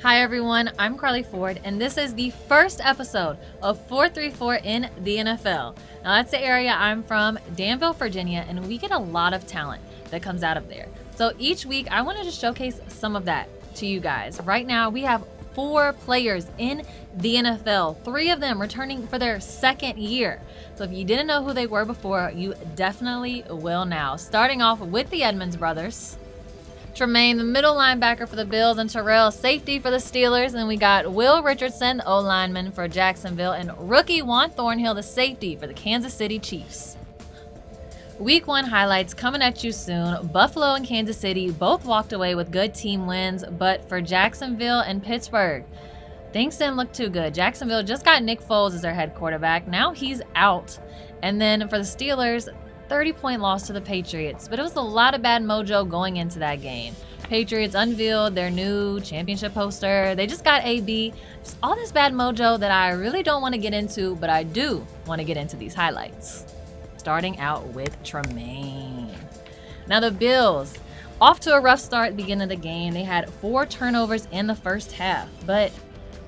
Hi everyone, I'm Carly Ford, and this is the first episode of 434 in the NFL. Now that's the area I'm from, Danville, Virginia, and we get a lot of talent that comes out of there. So each week I wanted to showcase some of that to you guys. Right now we have 4 players in the NFL, 3 of them returning for their second year. So if you didn't know who they were before, you definitely will now. Starting off with the Edmunds brothers. Tremaine, the middle linebacker for the Bills, and Terrell, safety for the Steelers. And we got Will Richardson, O-lineman for Jacksonville, and rookie Juan Thornhill, the safety for the Kansas City Chiefs. Week 1 highlights coming at you soon. Buffalo and Kansas City both walked away with good team wins, but for Jacksonville and Pittsburgh, things didn't look too good. Jacksonville just got Nick Foles as their head quarterback. Now he's out. And then for the Steelers, 30-point loss to the Patriots, but it was a lot of bad mojo going into that game. Patriots unveiled their new championship poster. They just got AB. Just all this bad mojo that I really don't want to get into, but I do want to get into these highlights. Starting out with Tremaine. Now the Bills, off to a rough start at the beginning of the game. They had 4 turnovers in the first half, but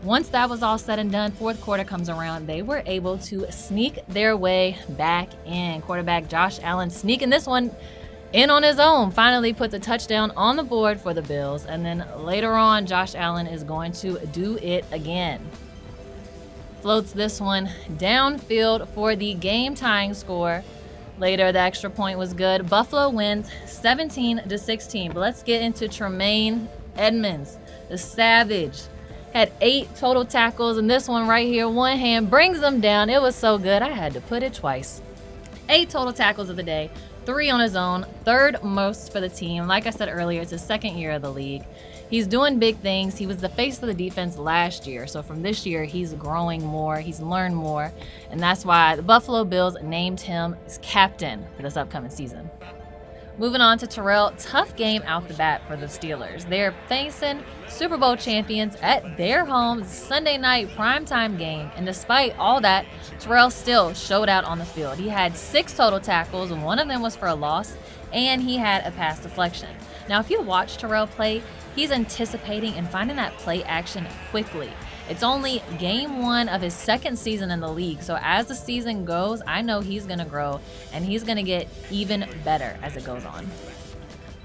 once that was all said and done, fourth quarter comes around, they were able to sneak their way back in. Quarterback Josh Allen sneaking this one in on his own, finally puts a touchdown on the board for the Bills. And then later on, Josh Allen is going to do it again. Floats this one downfield for the game-tying score. Later, the extra point was good. Buffalo wins 17-16. But let's get into Tremaine Edmunds, the Savage. Had 8 total tackles, and this one right here, one hand brings them down. It was so good, I had to put it twice. 8 total tackles of the day, 3 on his own, third most for the team. Like I said earlier, it's his second year of the league. He's doing big things. He was the face of the defense last year, so from this year, he's growing more, he's learned more, and that's why the Buffalo Bills named him as captain for this upcoming season. Moving on to Terrell, tough game out the bat for the Steelers. They're facing Super Bowl champions at their home, Sunday night primetime game. And despite all that, Terrell still showed out on the field. He had 6 total tackles, and one of them was for a loss, and he had a pass deflection. Now, if you watch Terrell play, he's anticipating and finding that play action quickly. It's only game 1 of his second season in the league, so as the season goes, I know he's going to grow, and he's going to get even better as it goes on.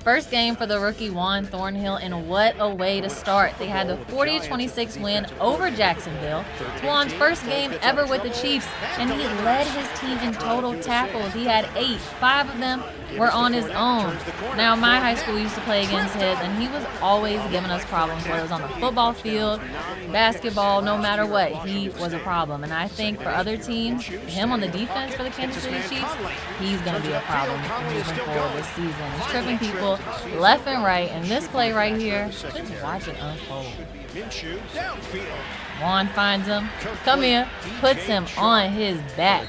First game for the rookie Juan Thornhill, and what a way to start. They had the 40-26 win over Jacksonville. It's Juan's first game ever with the Chiefs, and he led his team in total tackles. He had 8. 5 of them were on his own. Now, my high school used to play against his, and he was always giving us problems, whether it was on the football field, basketball, no matter what. He was a problem, and I think for other teams, him on the defense for the Kansas City Chiefs, he's going to be a problem moving forward this season. He's tripping people left and right, and this play right here, just watch it unfold. Juan finds him, come here, puts him on his back.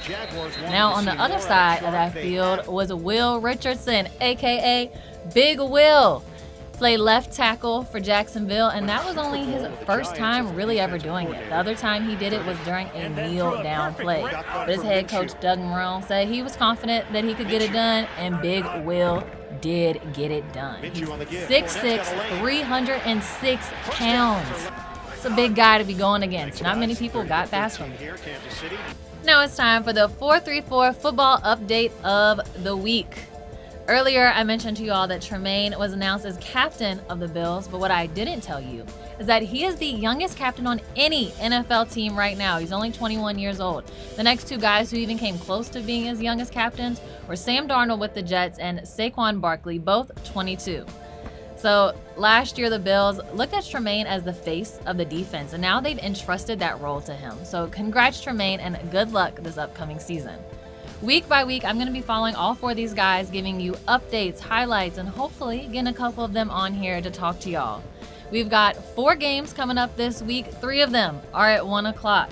Now on the other side of that field was Will Richardson, aka Big Will. Played left tackle for Jacksonville, and that was only his first time really ever doing it. The other time he did it was during a kneel down play. But his head coach Doug Marrone said he was confident that he could get it done, and Big Will did get it done. He's 6'6", 306 pounds. It's a big guy to be going against. Not many people got past him. Now it's time for the 434 football update of the week. Earlier, I mentioned to you all that Tremaine was announced as captain of the Bills, but what I didn't tell you is that he is the youngest captain on any NFL team right now. He's only 21 years old. The next 2 guys who even came close to being his youngest captains were Sam Darnold with the Jets and Saquon Barkley, both 22. So last year, the Bills looked at Tremaine as the face of the defense, and now they've entrusted that role to him. So congrats, Tremaine, and good luck this upcoming season. Week by week, I'm going to be following all 4 of these guys, giving you updates, highlights, and hopefully getting a couple of them on here to talk to y'all. We've got 4 games coming up this week. 3 of them are at 1 o'clock.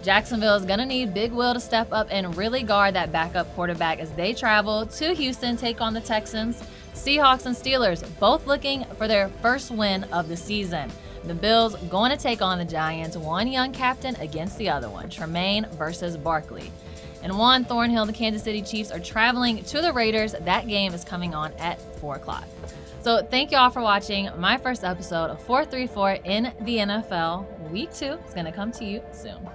Jacksonville is going to need Big Will to step up and really guard that backup quarterback as they travel to Houston, take on the Texans. Seahawks and Steelers both looking for their first win of the season. The Bills going to take on the Giants, one young captain against the other one, Tremaine versus Barkley. And Juan Thornhill, the Kansas City Chiefs, are traveling to the Raiders. That game is coming on at 4 o'clock. So thank you all for watching my first episode of 434 in the NFL. Week 2 is going to come to you soon.